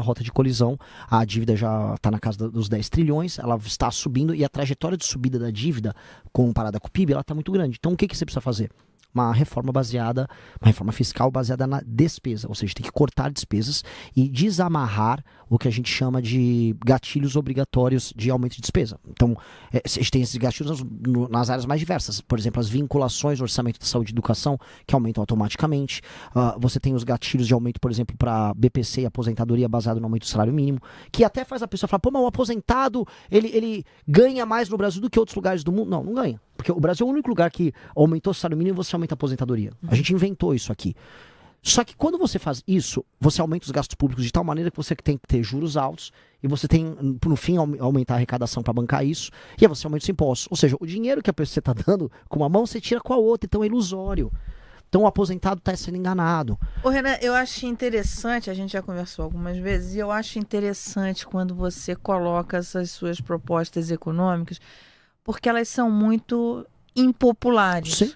rota de colisão, a dívida já está na casa dos 10 trilhões, ela está subindo e a trajetória de subida da dívida comparada com o PIB, ela está muito grande. Então o que você precisa fazer? Uma reforma fiscal baseada na despesa, ou seja, tem que cortar despesas e desamarrar o que a gente chama de gatilhos obrigatórios de aumento de despesa. Então, a gente tem esses gatilhos nas áreas mais diversas. Por exemplo, as vinculações ao orçamento de saúde e educação, que aumentam automaticamente. Você tem os gatilhos de aumento, por exemplo, para BPC e aposentadoria baseado no aumento do salário mínimo, que até faz a pessoa falar, pô, mas o aposentado, ele ganha mais no Brasil do que outros lugares do mundo. Não, não ganha. Porque o Brasil é o único lugar que aumentou o salário mínimo e você aumenta a aposentadoria. A gente inventou isso aqui. Só que quando você faz isso, você aumenta os gastos públicos de tal maneira que você tem que ter juros altos e você tem, no fim, aumentar a arrecadação para bancar isso e aí você aumenta os impostos. Ou seja, o dinheiro que a pessoa está dando com uma mão, você tira com a outra, então é ilusório. Então o aposentado está sendo enganado. Ô, Renan, eu acho interessante, a gente já conversou algumas vezes, e eu acho interessante quando você coloca essas suas propostas econômicas, porque elas são muito impopulares. Sim.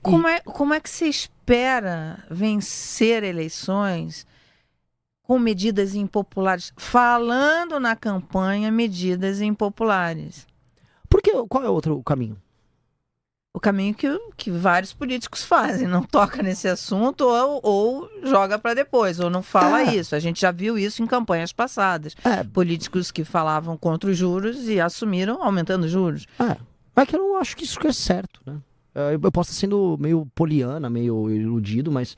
Como é que se espera vencer eleições com medidas impopulares? Falando na campanha, medidas impopulares. Porque qual é o outro caminho? O caminho que vários políticos fazem, não toca nesse assunto ou joga para depois, ou não fala isso. A gente já viu isso em campanhas passadas. Políticos que falavam contra os juros e assumiram aumentando os juros. Mas que eu não acho que isso é certo, né? Eu posso estar sendo meio poliana, meio iludido, mas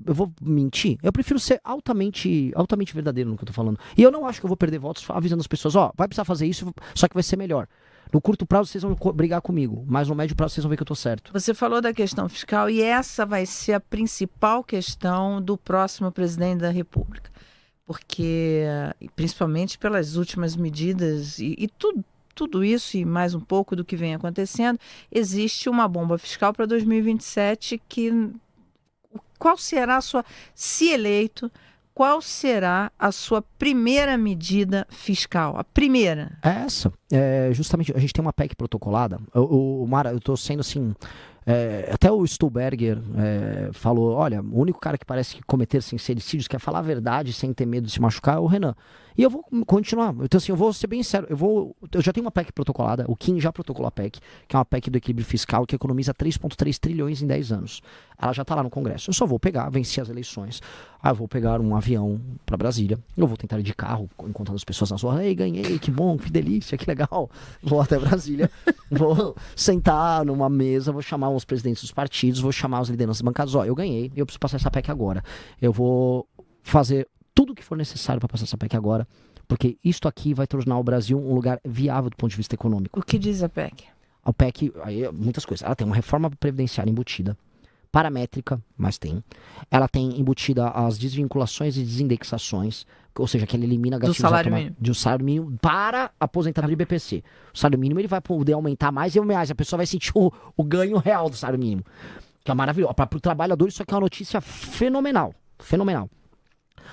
eu vou mentir. Eu prefiro ser altamente verdadeiro no que eu tô falando. E eu não acho que eu vou perder votos avisando as pessoas, vai precisar fazer isso, só que vai ser melhor. No curto prazo vocês vão brigar comigo, mas no médio prazo vocês vão ver que eu tô certo. Você falou da questão fiscal e essa vai ser a principal questão do próximo presidente da República. Porque, principalmente pelas últimas medidas e tudo isso e mais um pouco do que vem acontecendo, existe uma bomba fiscal para 2027 qual será a sua, se eleito, qual será a sua primeira medida fiscal? A primeira? Essa. Justamente, a gente tem uma PEC protocolada. Mara, eu tô sendo assim... até o Stuhlberger falou, olha, o único cara que parece que cometer sincericídios, quer falar a verdade sem ter medo de se machucar, é o Renan. E eu vou continuar. Então, assim, eu vou ser bem sério. Eu já tenho uma PEC protocolada, o Kim já protocolou a PEC, que é uma PEC do equilíbrio fiscal que economiza 3,3 trilhões em 10 anos. Ela já tá lá no Congresso. Eu só vou vencer as eleições. Eu vou pegar um avião para Brasília. Eu vou tentar ir de carro, encontrando as pessoas na rua. Ei, ganhei, que bom, que delícia, que legal. Vou até Brasília. Vou sentar numa mesa, vou chamar os presidentes dos partidos, vou chamar as lideranças bancadas. Eu ganhei, eu preciso passar essa PEC agora. Eu vou fazer tudo o que for necessário para passar essa PEC agora, porque isto aqui vai tornar o Brasil um lugar viável do ponto de vista econômico. O que diz a PEC? A PEC, aí, muitas coisas. Ela tem uma reforma previdenciária embutida, paramétrica, mas tem. Ela tem embutida as desvinculações e desindexações, ou seja, que ela elimina gatilhos do salário mínimo para aposentadoria e BPC. O salário mínimo ele vai poder aumentar mais e mais. A pessoa vai sentir o ganho real do salário mínimo. Que é maravilhoso. Para o trabalhador isso aqui é uma notícia fenomenal. Fenomenal.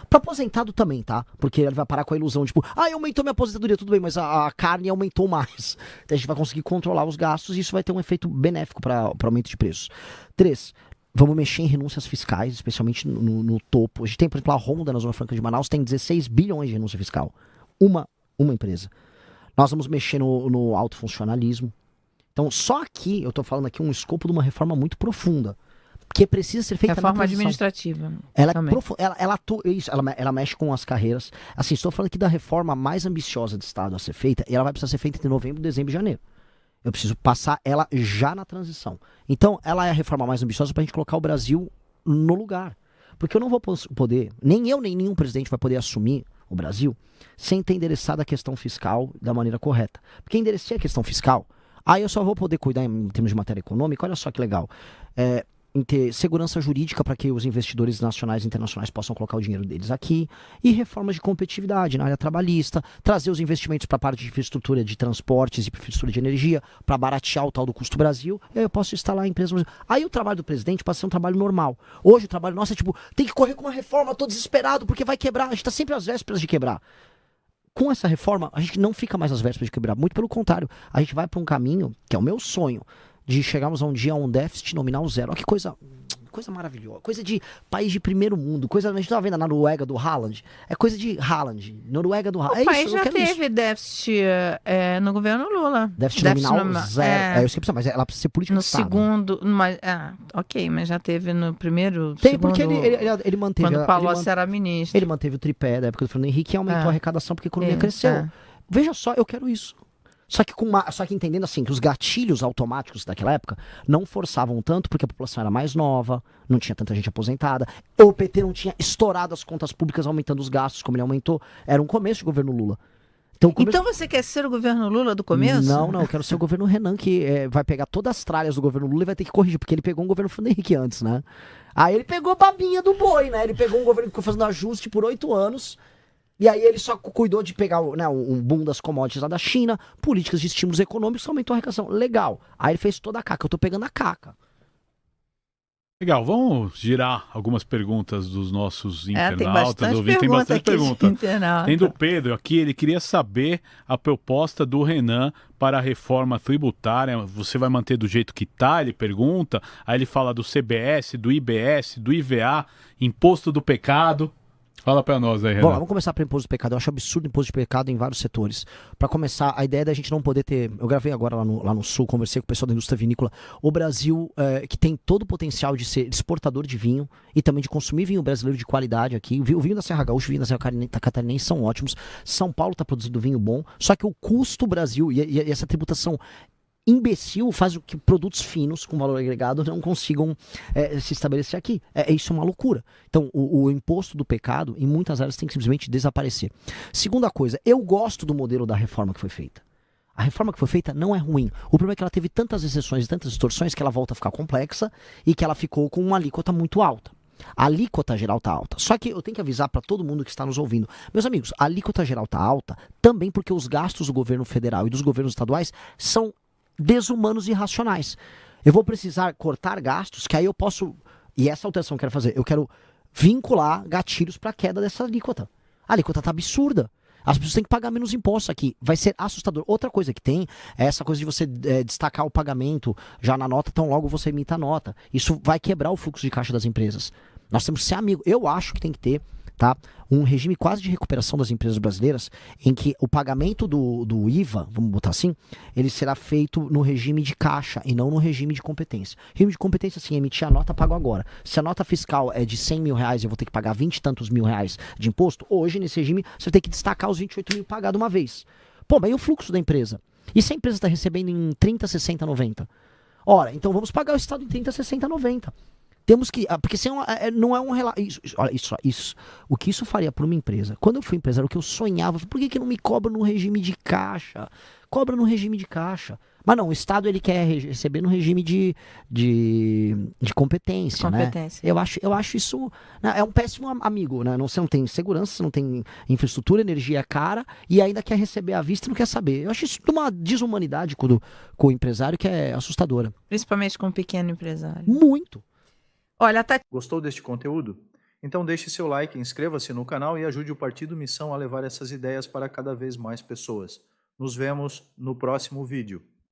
Para aposentado também, tá? Porque ele vai parar com a ilusão, tipo, aumentou minha aposentadoria, tudo bem, mas a carne aumentou mais. Então a gente vai conseguir controlar os gastos e isso vai ter um efeito benéfico para aumento de preços. 3. Vamos mexer em renúncias fiscais, especialmente no topo. A gente tem, por exemplo, a Honda na Zona Franca de Manaus, tem 16 bilhões de renúncia fiscal. Uma empresa. Nós vamos mexer no alto funcionalismo. Então, só aqui, eu tô falando aqui um escopo de uma reforma muito profunda. Que precisa ser feita reforma administrativa. Ela mexe com as carreiras. Assim, estou falando aqui da reforma mais ambiciosa do Estado a ser feita, e ela vai precisar ser feita entre novembro, dezembro e janeiro. Eu preciso passar ela já na transição. Então, ela é a reforma mais ambiciosa para a gente colocar o Brasil no lugar. Porque eu não vou poder, nem eu, nem nenhum presidente vai poder assumir o Brasil sem ter endereçado a questão fiscal da maneira correta. Porque enderecei a questão fiscal, aí eu só vou poder cuidar em termos de matéria econômica, olha só que legal. Em ter segurança jurídica para que os investidores nacionais e internacionais possam colocar o dinheiro deles aqui, e reformas de competitividade na área trabalhista, trazer os investimentos para a parte de infraestrutura de transportes e infraestrutura de energia, para baratear o tal do custo Brasil, e aí eu posso instalar empresas. Aí o trabalho do presidente passa a ser um trabalho normal. Hoje o trabalho nosso é tipo, tem que correr com uma reforma, tô desesperado porque vai quebrar, a gente está sempre às vésperas de quebrar. Com essa reforma, a gente não fica mais às vésperas de quebrar, muito pelo contrário, a gente vai para um caminho, que é o meu sonho, de chegarmos a um dia a um déficit nominal zero. Olha que coisa coisa maravilhosa, coisa de país de primeiro mundo, coisa, a gente tava vendo a Noruega do Haaland, é coisa de Haaland, Noruega do Haaland. O país já teve déficit no governo Lula. Déficit nominal zero. Eu esqueci, mas ela precisa ser política no de Estado. Segundo, mas, ok, mas já teve no primeiro, Tem, segundo, porque ele manteve... quando o Palocci era ministro. Ele manteve o tripé da época do Fernando Henrique e aumentou a arrecadação porque a economia cresceu. Veja só, eu quero isso. Só que entendendo assim, que os gatilhos automáticos daquela época não forçavam tanto, porque a população era mais nova, não tinha tanta gente aposentada, o PT não tinha estourado as contas públicas aumentando os gastos como ele aumentou. Era um começo de governo Lula. Então você quer ser o governo Lula do começo? Não, eu quero ser o governo Renan, que vai pegar todas as tralhas do governo Lula e vai ter que corrigir, porque ele pegou um governo Fernando Henrique antes, né? Aí ele pegou a babinha do boi, né? Ele pegou um governo que ficou fazendo ajuste por 8 anos... E aí ele só cuidou de pegar um boom das commodities lá da China, políticas de estímulos econômicos, aumentou a arrecadação. Legal. Aí ele fez toda a caca. Eu tô pegando a caca. Legal, vamos girar algumas perguntas dos nossos internautas. Tem bastante pergunta. Tem do Pedro aqui, ele queria saber a proposta do Renan para a reforma tributária. Você vai manter do jeito que tá? Ele pergunta. Aí ele fala do CBS, do IBS, do IVA, imposto do pecado. Fala pra nós aí, Renan. Bom, vamos começar pelo imposto de pecado. Eu acho absurdo o imposto de pecado em vários setores. Pra começar, a ideia da gente não poder ter... Eu gravei agora lá no Sul, conversei com o pessoal da indústria vinícola. O Brasil, que tem todo o potencial de ser exportador de vinho e também de consumir vinho brasileiro de qualidade aqui. O vinho da Serra Gaúcha, o vinho da Serra Catarinense são ótimos. São Paulo tá produzindo vinho bom. Só que o custo Brasil e essa tributação imbecil faz o que produtos finos com valor agregado não consigam se estabelecer aqui. Isso é uma loucura. Então, o imposto do pecado, em muitas áreas, tem que simplesmente desaparecer. Segunda coisa, eu gosto do modelo da reforma que foi feita. A reforma que foi feita não é ruim. O problema é que ela teve tantas exceções e tantas distorções que ela volta a ficar complexa e que ela ficou com uma alíquota muito alta. A alíquota geral tá alta. Só que eu tenho que avisar para todo mundo que está nos ouvindo. Meus amigos, a alíquota geral tá alta também porque os gastos do governo federal e dos governos estaduais são desumanos e irracionais. Eu vou precisar cortar gastos, que aí eu posso... E essa alteração que eu quero fazer, eu quero vincular gatilhos para a queda dessa alíquota. A alíquota tá absurda. As pessoas têm que pagar menos impostos aqui. Vai ser assustador. Outra coisa que tem é essa coisa de você destacar o pagamento já na nota, tão logo você emita a nota. Isso vai quebrar o fluxo de caixa das empresas. Nós temos que ser amigos. Eu acho que tem que ter, tá, um regime quase de recuperação das empresas brasileiras, em que o pagamento do IVA, vamos botar assim, ele será feito no regime de caixa e não no regime de competência. Regime de competência, assim, emitir a nota, pago agora. Se a nota fiscal é de 100 mil reais e eu vou ter que pagar 20 e tantos mil reais de imposto, hoje, nesse regime, você vai ter que destacar os 28 mil pagado uma vez. Pô, mas e o fluxo da empresa? E se a empresa está recebendo em 30, 60, 90? Ora, então vamos pagar o Estado em 30, 60, 90. Temos que... Porque senão não é um relato... Olha, isso. O que isso faria para uma empresa? Quando eu fui empresário, o que eu sonhava... Por que não me cobra no regime de caixa? Cobra no regime de caixa. Mas não, o Estado ele quer receber no regime de competência, né? Eu acho isso... Né, é um péssimo amigo, né? Você não tem segurança, você não tem infraestrutura, energia é cara e ainda quer receber à vista e não quer saber. Eu acho isso de uma desumanidade com o empresário que é assustadora. Principalmente com o pequeno empresário. Muito. Olha, Gostou deste conteúdo? Então deixe seu like, inscreva-se no canal e ajude o Partido Missão a levar essas ideias para cada vez mais pessoas. Nos vemos no próximo vídeo.